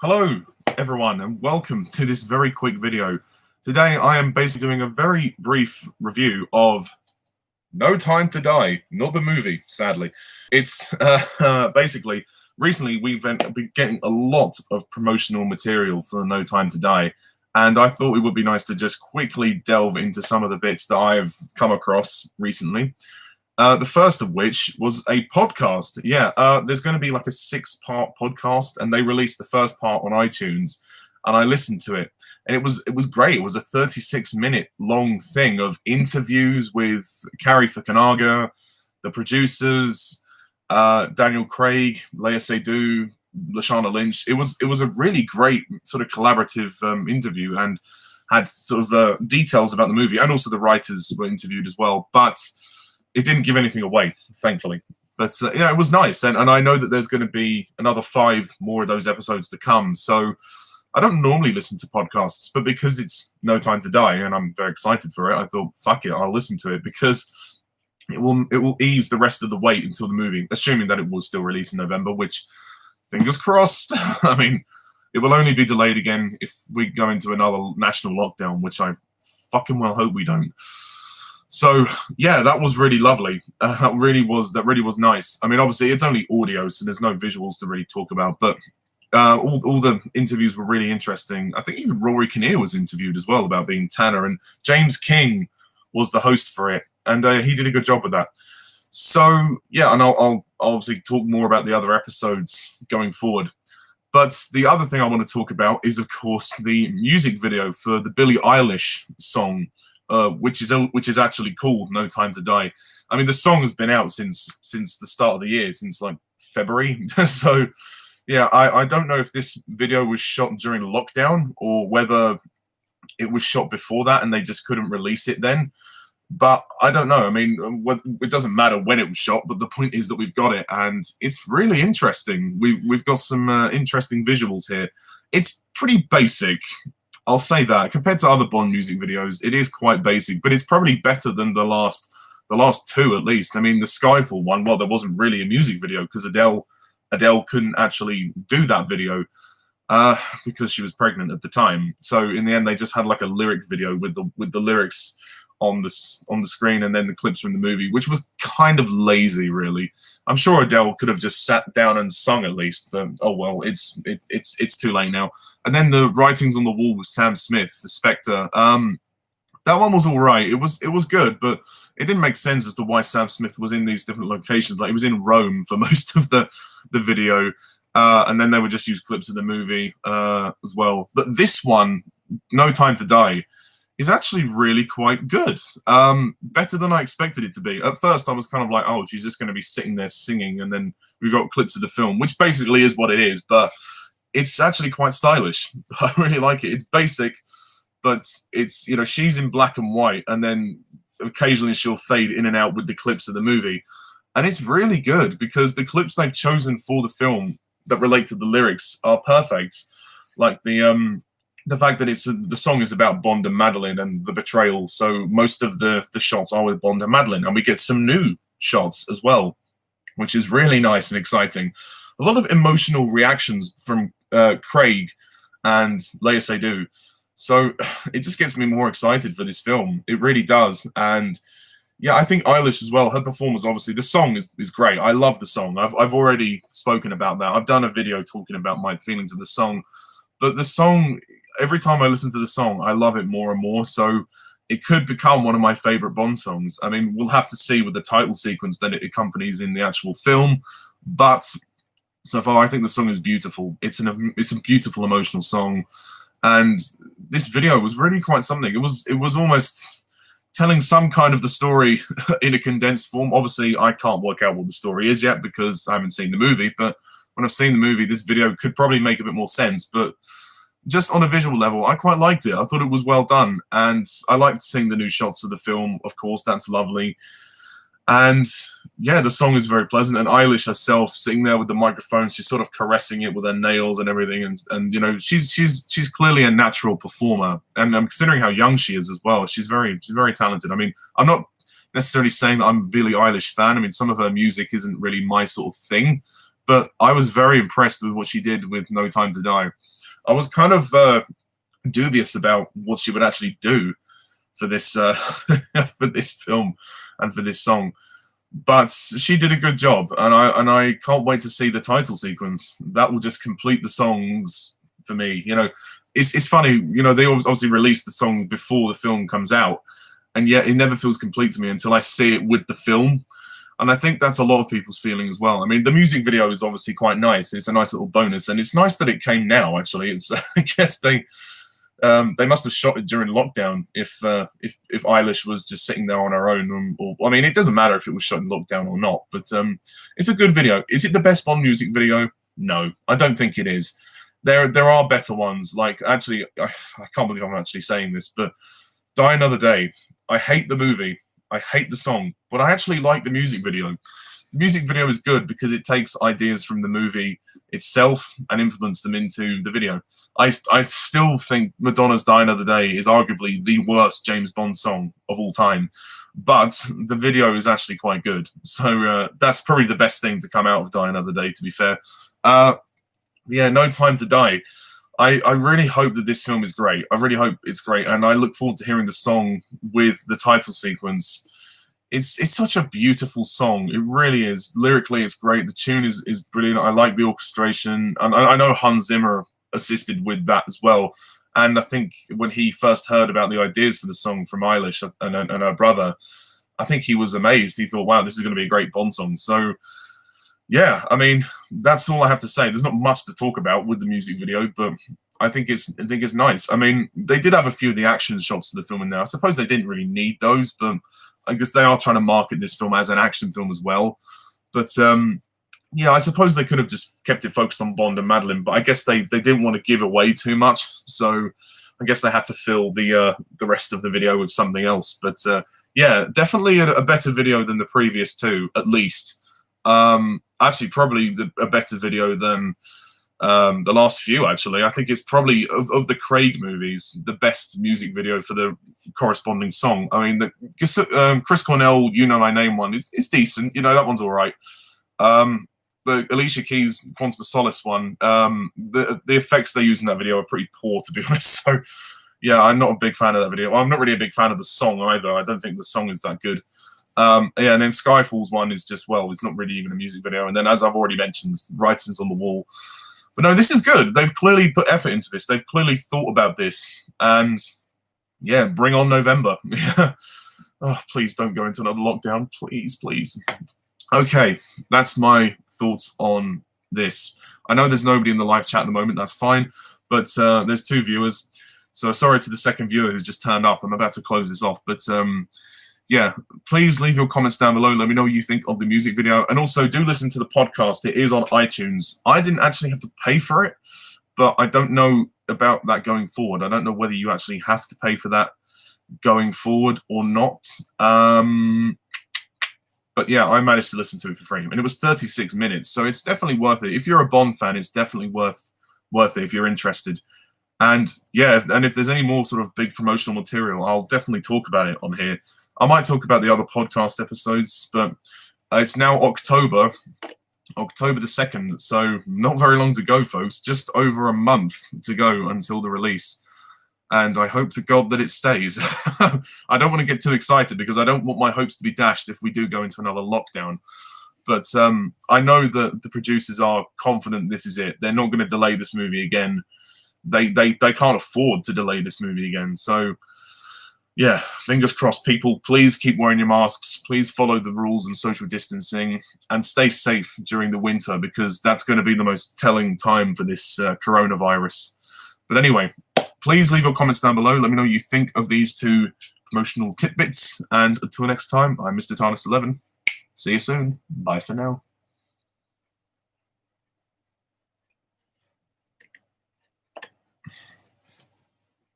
Hello, everyone, and welcome to this very quick video. Today, I am basically doing a very brief review of No Time to Die, not the movie, sadly. It's basically, recently we've been getting a lot of promotional material for No Time to Die, and I thought it would be nice to just quickly delve into some of the bits that I've come across recently. The first of which was a podcast. Yeah, there's going to be like a 6-part podcast, and they released the first part on iTunes, and I listened to it, and it was great. It was a 36-minute long thing of interviews with Carrie Fukunaga, the producers, Daniel Craig, Lea Seydoux, Lashana Lynch. It was a really great sort of collaborative interview, and had sort of details about the movie, and also the writers were interviewed as well, but it didn't give anything away, thankfully. But yeah, it was nice, and I know that there's going to be another 5 more of those episodes to come. So I don't normally listen to podcasts, but because it's No Time to Die, and I'm very excited for it, I thought, fuck it, I'll listen to it, because it will ease the rest of the wait until the movie, assuming that it will still release in November, which, fingers crossed. I mean, it will only be delayed again if we go into another national lockdown, which I fucking well hope we don't. So yeah, that was really lovely. That really was nice. I mean, obviously it's only audio, so there's no visuals to really talk about. But all the interviews were really interesting. I think even Rory Kinnear was interviewed as well about being Tanner, and James King was the host for it, and he did a good job with that. So yeah, and I'll obviously talk more about the other episodes going forward. But the other thing I want to talk about is, of course, the music video for the Billie Eilish song. Which is actually called No Time to Die. I mean, the song has been out since the start of the year, since like February. So yeah, I don't know if this video was shot during lockdown or whether it was shot before that and they just couldn't release it then. But I don't know. I mean, it doesn't matter when it was shot, but the point is that we've got it, and it's really interesting. We've got some interesting visuals here. It's pretty basic, I'll say that. Compared to other Bond music videos, it is quite basic, but it's probably better than the last 2 at least. I mean, the Skyfall one, well, there wasn't really a music video because Adele couldn't actually do that video because she was pregnant at the time. So in the end, they just had like a lyric video with the lyrics on the screen, and then the clips from the movie, which was kind of lazy, really. I'm sure Adele could have just sat down and sung at least, but oh well, it's too late now. And then the writings on the wall with Sam Smith, the Spectre. That one was all right. It was good, but it didn't make sense as to why Sam Smith was in these different locations. Like, he was in Rome for most of the video, and then they would just use clips of the movie as well. But this one, No Time to Die, is actually really quite good. Better than I expected it to be. At first, I was kind of like, oh, she's just going to be sitting there singing, and then we got clips of the film, which basically is what it is, but it's actually quite stylish. I really like it. It's basic, but it's, you know, she's in black and white, and then occasionally she'll fade in and out with the clips of the movie. And it's really good because the clips they've chosen for the film that relate to the lyrics are perfect. Like the fact that the song is about Bond and Madeline and the betrayal, so most of the shots are with Bond and Madeline, and we get some new shots as well, which is really nice and exciting. A lot of emotional reactions from Craig and Lea Seydoux, so it just gets me more excited for this film. It really does. And yeah, I think Eilish as well, her performance, obviously, the song is great. I love the song. I've already spoken about that. I've done a video talking about my feelings of the song, but the song, every time I listen to the song, I love it more and more. So it could become one of my favorite Bond songs. I mean, we'll have to see with the title sequence that it accompanies in the actual film, but so far I think the song is beautiful. It's a beautiful emotional song, and this video was really quite something. It was almost telling some kind of the story in a condensed form. Obviously, I can't work out what the story is yet because I haven't seen the movie, but when I've seen the movie, this video could probably make a bit more sense. But just on a visual level, I quite liked it. I thought it was well done, and I liked seeing the new shots of the film. Of course, that's lovely. And yeah, the song is very pleasant, and Eilish herself sitting there with the microphone, she's sort of caressing it with her nails and everything, and you know, she's clearly a natural performer, and considering how young she is as well, she's very talented. I mean, I'm not necessarily saying that I'm a Billie Eilish fan. I mean, some of her music isn't really my sort of thing, but I was very impressed with what she did with No Time to Die. I was kind of dubious about what she would actually do for this for this film and for this song. But she did a good job, and I can't wait to see the title sequence. That will just complete the songs for me. You know, it's funny. You know, they obviously released the song before the film comes out, and yet it never feels complete to me until I see it with the film. And I think that's a lot of people's feeling as well. I mean, the music video is obviously quite nice. It's a nice little bonus, and it's nice that it came now. Actually, it's I guess they must have shot it during lockdown if Eilish was just sitting there on her own. Or, I mean, it doesn't matter if it was shot in lockdown or not, but it's a good video. Is it the best Bond music video? No, I don't think it is. There are better ones. Like, actually, I can't believe I'm actually saying this, but Die Another Day. I hate the movie. I hate the song, but I actually like the music video. The music video is good because it takes ideas from the movie itself and implements them into the video. I still think Madonna's Die Another Day is arguably the worst James Bond song of all time, but the video is actually quite good. So that's probably the best thing to come out of Die Another Day, to be fair. Yeah, No Time to Die. I really hope that this film is great. I really hope it's great, and I look forward to hearing the song with the title sequence. It's such a beautiful song. It really is. Lyrically, it's great. The tune is brilliant. I like the orchestration, and I know Hans Zimmer assisted with that as well. And I think when he first heard about the ideas for the song from Eilish and her brother, I think he was amazed. He thought, wow, this is going to be a great Bond song. So, yeah, I mean, that's all I have to say. There's not much to talk about with the music video, but I think it's nice. I mean, they did have a few of the action shots of the film in there. I suppose they didn't really need those, but I guess they are trying to market this film as an action film as well. But yeah, I suppose they could have just kept it focused on Bond and Madeline, but I guess they didn't want to give away too much, so I guess they had to fill the rest of the video with something else. But yeah, definitely a better video than the previous two, at least. Actually, probably a better video than the last few, actually. I think it's probably, of the Craig movies, the best music video for the corresponding song. I mean, the Chris Cornell, You Know My Name one is decent. You know, that one's all right. The Alicia Keys Quantum of Solace one, the effects they use in that video are pretty poor, to be honest. So, yeah, I'm not a big fan of that video. Well, I'm not really a big fan of the song either. I don't think the song is that good. Yeah, and then Skyfall's one is just, well, it's not really even a music video. And then, as I've already mentioned, Writings on the Wall. But no, this is good. They've clearly put effort into this. They've clearly thought about this. And, yeah, bring on November. Oh, please don't go into another lockdown. Please, please. Okay, that's my thoughts on this. I know there's nobody in the live chat at the moment. That's fine. But there's 2 viewers. So sorry to the second viewer who's just turned up. I'm about to close this off. But, yeah, please leave your comments down below. Let me know what you think of the music video. And also, do listen to the podcast. It is on iTunes. I didn't actually have to pay for it, but I don't know about that going forward. I don't know whether you actually have to pay for that going forward or not. But yeah, I managed to listen to it for free. And it was 36 minutes, so it's definitely worth it. If you're a Bond fan, it's definitely worth it if you're interested. And yeah, if there's any more sort of big promotional material, I'll definitely talk about it on here. I might talk about the other podcast episodes, but it's now October the 2nd, so not very long to go, folks. Just over a month to go until the release. And I hope to God that it stays. I don't want to get too excited because I don't want my hopes to be dashed if we do go into another lockdown. But I know that the producers are confident this is it. They're not going to delay this movie again. They can't afford to delay this movie again. So, yeah, fingers crossed, people. Please keep wearing your masks. Please follow the rules and social distancing. And stay safe during the winter because that's going to be the most telling time for this coronavirus. But anyway, please leave your comments down below. Let me know what you think of these 2 promotional tidbits. And until next time, I'm Mr. Tarnus11. See you soon. Bye for now.